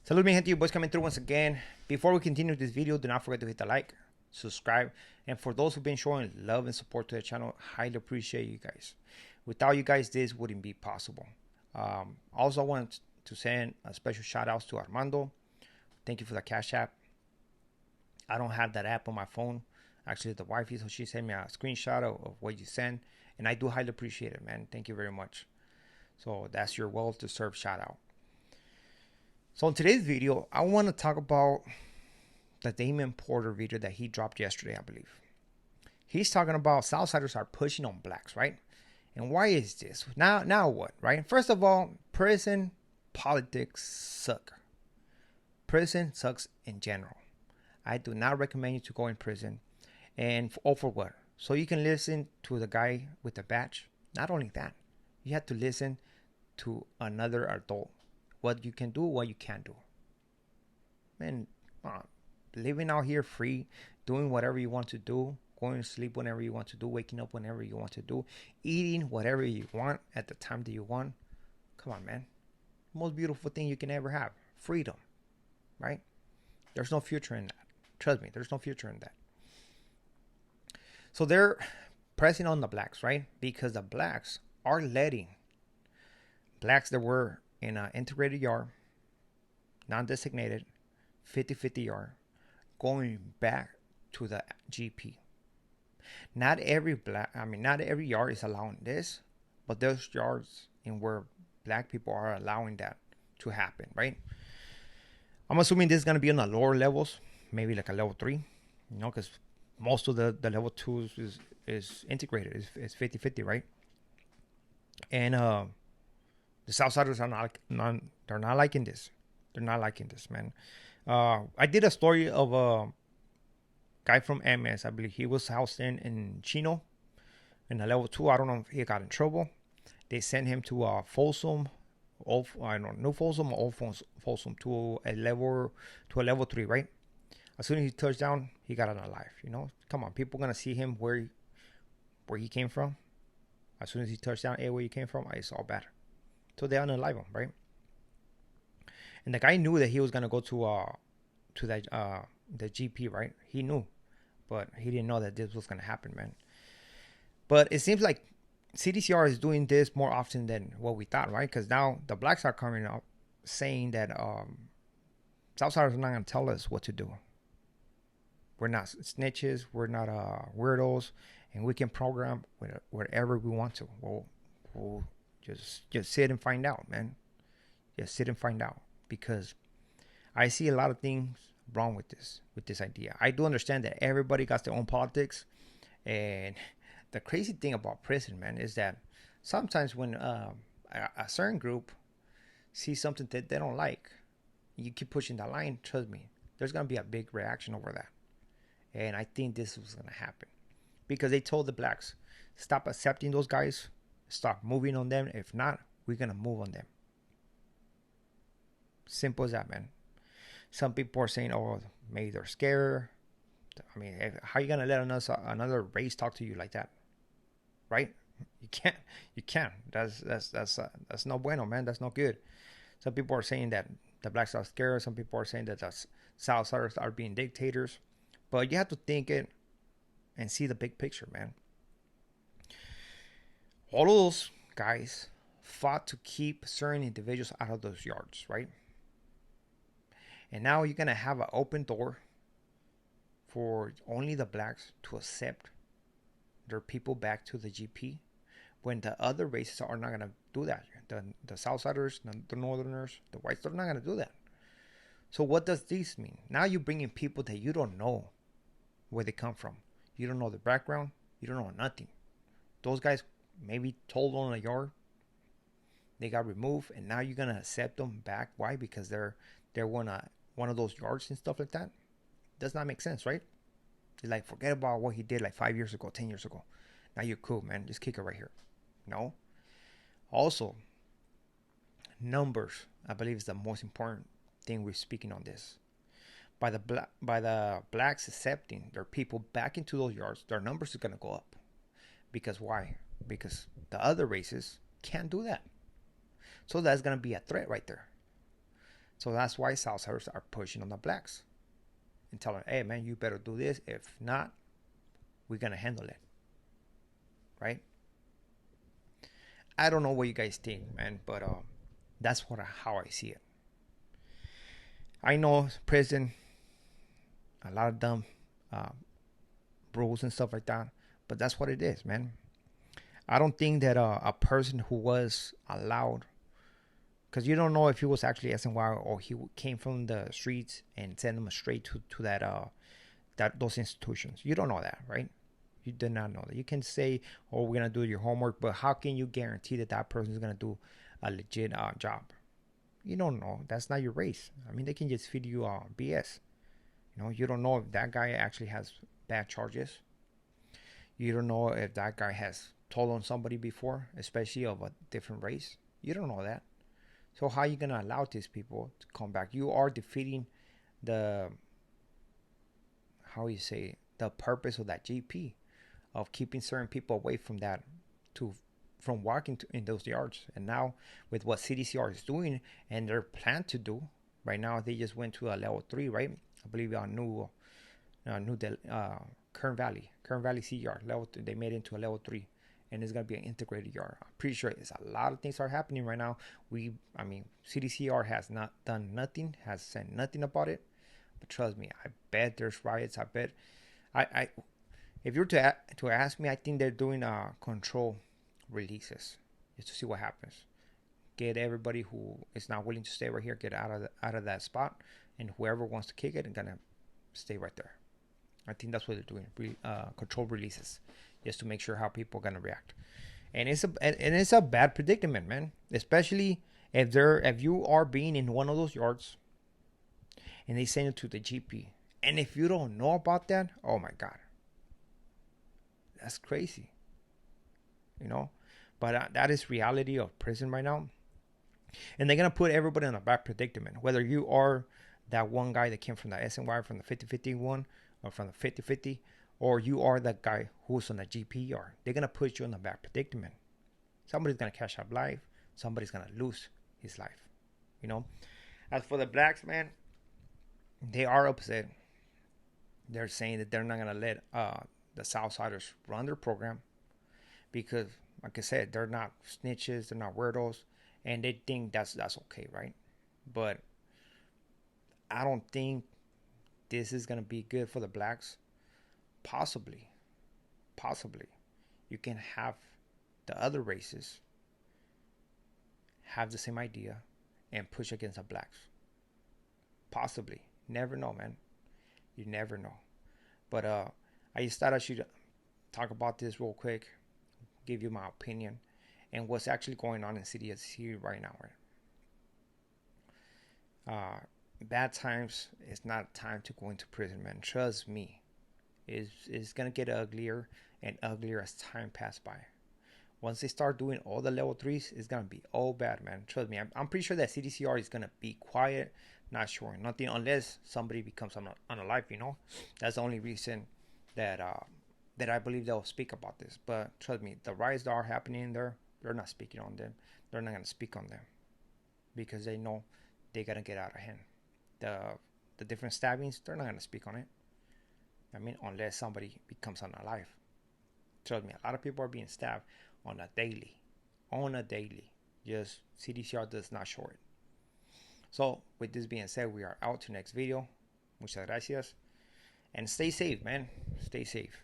Salud mi gente, you boys coming through once again. Before we continue this video, do not forget to hit the like, subscribe, and for those who've been showing love and support to the channel, highly appreciate you guys. Without you guys, this wouldn't be possible. Also, I want to send a special shout out to Armando. Thank you for the Cash App. I don't have that app on my phone. Actually, the wifey, so she sent me a screenshot of what you sent, and I do highly appreciate it, man. Thank you very much. So that's your well-deserved shout out. So in today's video, I want to talk about the Damon Porter video that he dropped yesterday, I believe. He's talking about Southsiders are pushing on blacks, right? And why is this? Now what, right? First of all, prison politics suck. Prison sucks in general. I do not recommend you to go in prison. And for what? So you can listen to the guy with the badge. Not only that, you have to listen to another adult. What you can do, what you can't do. Man, living out here free, doing whatever you want to do, going to sleep whenever you want to do, waking up whenever you want to do, eating whatever you want at the time that you want. Come on, man. Most beautiful thing you can ever have. Freedom, right? There's no future in that. Trust me, there's no future in that. So they're pressing on the blacks, right? Because the blacks are letting blacks that were in an integrated yard, non-designated, 50-50 yard, going back to the GP. Not every yard is allowing this, but there's yards in where black people are allowing that to happen, right? I'm assuming this is going to be on the lower levels, maybe like a level 3, because most of the level 2s is integrated, is 50-50, right? And the Southsiders they're not liking this. They're not liking this, man. I did a story of a guy from MS. I believe he was housed in Chino in a level 2. I don't know if he got in trouble. They sent him to a Folsom, new Folsom or old Folsom to a level 3, right? As soon as he touched down, he got out alive. Come on, people gonna see him where he came from. As soon as he touched down, hey, where you came from, it's all bad. So they unalive him, right? And the guy knew that he was gonna go to the GP, right? He knew, but he didn't know that this was gonna happen, man. But it seems like CDCR is doing this more often than what we thought, right? Because now the blacks are coming up saying that Southsiders are not gonna tell us what to do. We're not snitches. We're not weirdos, and we can program whatever we want to. We'll just sit and find out, man. Just sit and find out, because I see a lot of things wrong with this idea. I do understand that everybody got their own politics, and the crazy thing about prison, man, is that sometimes when a certain group sees something that they don't like, you keep pushing that line, trust me, there's gonna be a big reaction over that. And I think this was gonna happen, because they told the blacks, stop accepting those guys, stop moving on them. If not, we're gonna move on them. Simple as that, man. Some people are saying, oh, maybe they're scared. I mean, how are you gonna let another race talk to you like that, right? You can't. That's no bueno, man. That's not good. Some people are saying that the blacks are scared. Some people are saying that the Southsiders are being dictators. But you have to think it and see the big picture, man. All of those guys fought to keep certain individuals out of those yards, right? And now you're going to have an open door for only the blacks to accept their people back to the GP, when the other races are not going to do that. The Southsiders, the Northerners, the whites, they're not going to do that. So what does this mean? Now you're bringing people that you don't know where they come from. You don't know the background. You don't know nothing. Those guys maybe told on a yard, they got removed, and now you're gonna accept them back. Why? Because they're one of those yards and stuff like that. Does not make sense, right? It's like, forget about what he did like 5 years ago, 10 years ago. Now you're cool, man. Just kick it right here. No. Also, numbers, I believe, is the most important thing we're speaking on this. By the blacks accepting their people back into those yards, their numbers are gonna go up. Because why? Because the other races can't do that. So that's going to be a threat right there. So that's why Southsiders are pushing on the blacks and telling, hey man, you better do this. If not, we're gonna handle it, right? I don't know what you guys think, man, but that's how I see it. I know prison, a lot of dumb uh, rules and stuff like that, but that's what it is, man. I don't think that a person who was allowed, because you don't know if he was actually SNY or he came from the streets and sent him straight to that those institutions. You don't know that, right? You do not know that. You can say, "Oh, we're gonna do your homework," but how can you guarantee that that person is gonna do a legit job? You don't know. That's not your race. I mean, they can just feed you BS. You don't know if that guy actually has bad charges. You don't know if that guy has told on somebody before, especially of a different race. You don't know that. So how are you gonna allow these people to come back? You are defeating the, how you say, the purpose of that GP, of keeping certain people away from that, from walking in those yards. And now with what CDCR is doing and their plan to do right now, they just went to a level 3, right? I believe on Kern Valley CDR level 3, they made it into a level 3, and it's gonna be an integrated yard. I'm pretty sure it's a lot of things are happening right now. CDCR has not done nothing, has said nothing about it, but trust me, I bet there's riots. I bet, I if you're to ask me, I think they're doing control releases just to see what happens. Get everybody who is not willing to stay right here, get out of that spot, and whoever wants to kick it, is gonna stay right there. I think that's what they're doing. Control releases, just to make sure how people are gonna react. And it's a bad predicament, man. Especially if you are being in one of those yards, and they send it to the GP, and if you don't know about that, oh my god, that's crazy. But that is reality of prison right now, and they're gonna put everybody in a bad predicament. Whether you are that one guy that came from the SNY, from the 50-50 one, or from the 50-50, or you are that guy who's on the GPR, they're gonna put you in a bad predicament. Somebody's gonna cash out life. Somebody's gonna lose his life. As for the blacks, man, they are upset. They're saying that they're not gonna let the Southsiders run their program because, like I said, they're not snitches, they're not weirdos, and they think that's okay, right? But I don't think this is gonna be good for the blacks. Possibly, you can have the other races have the same idea and push against the blacks. Possibly, never know, man. You never know. But I just thought I should talk about this real quick, give you my opinion, and what's actually going on in CDCR right now. Right? Bad times. It's not time to go into prison, man. Trust me. It's gonna get uglier and uglier as time passes by. Once they start doing all the level 3s, it's gonna be all bad, man. Trust me. I'm pretty sure that CDCR is gonna be quiet, not showing nothing unless somebody becomes unalive. That's the only reason that I believe they'll speak about this. But trust me, the riots that are happening there, they're not speaking on them. They're not gonna speak on them because they know they gotta get out of hand. The different stabbings, they're not gonna speak on it. Unless somebody becomes unalive. Trust me, a lot of people are being stabbed on a daily. Just CDCR does not show it. So, with this being said, we are out to next video. Muchas gracias. And stay safe, man. Stay safe.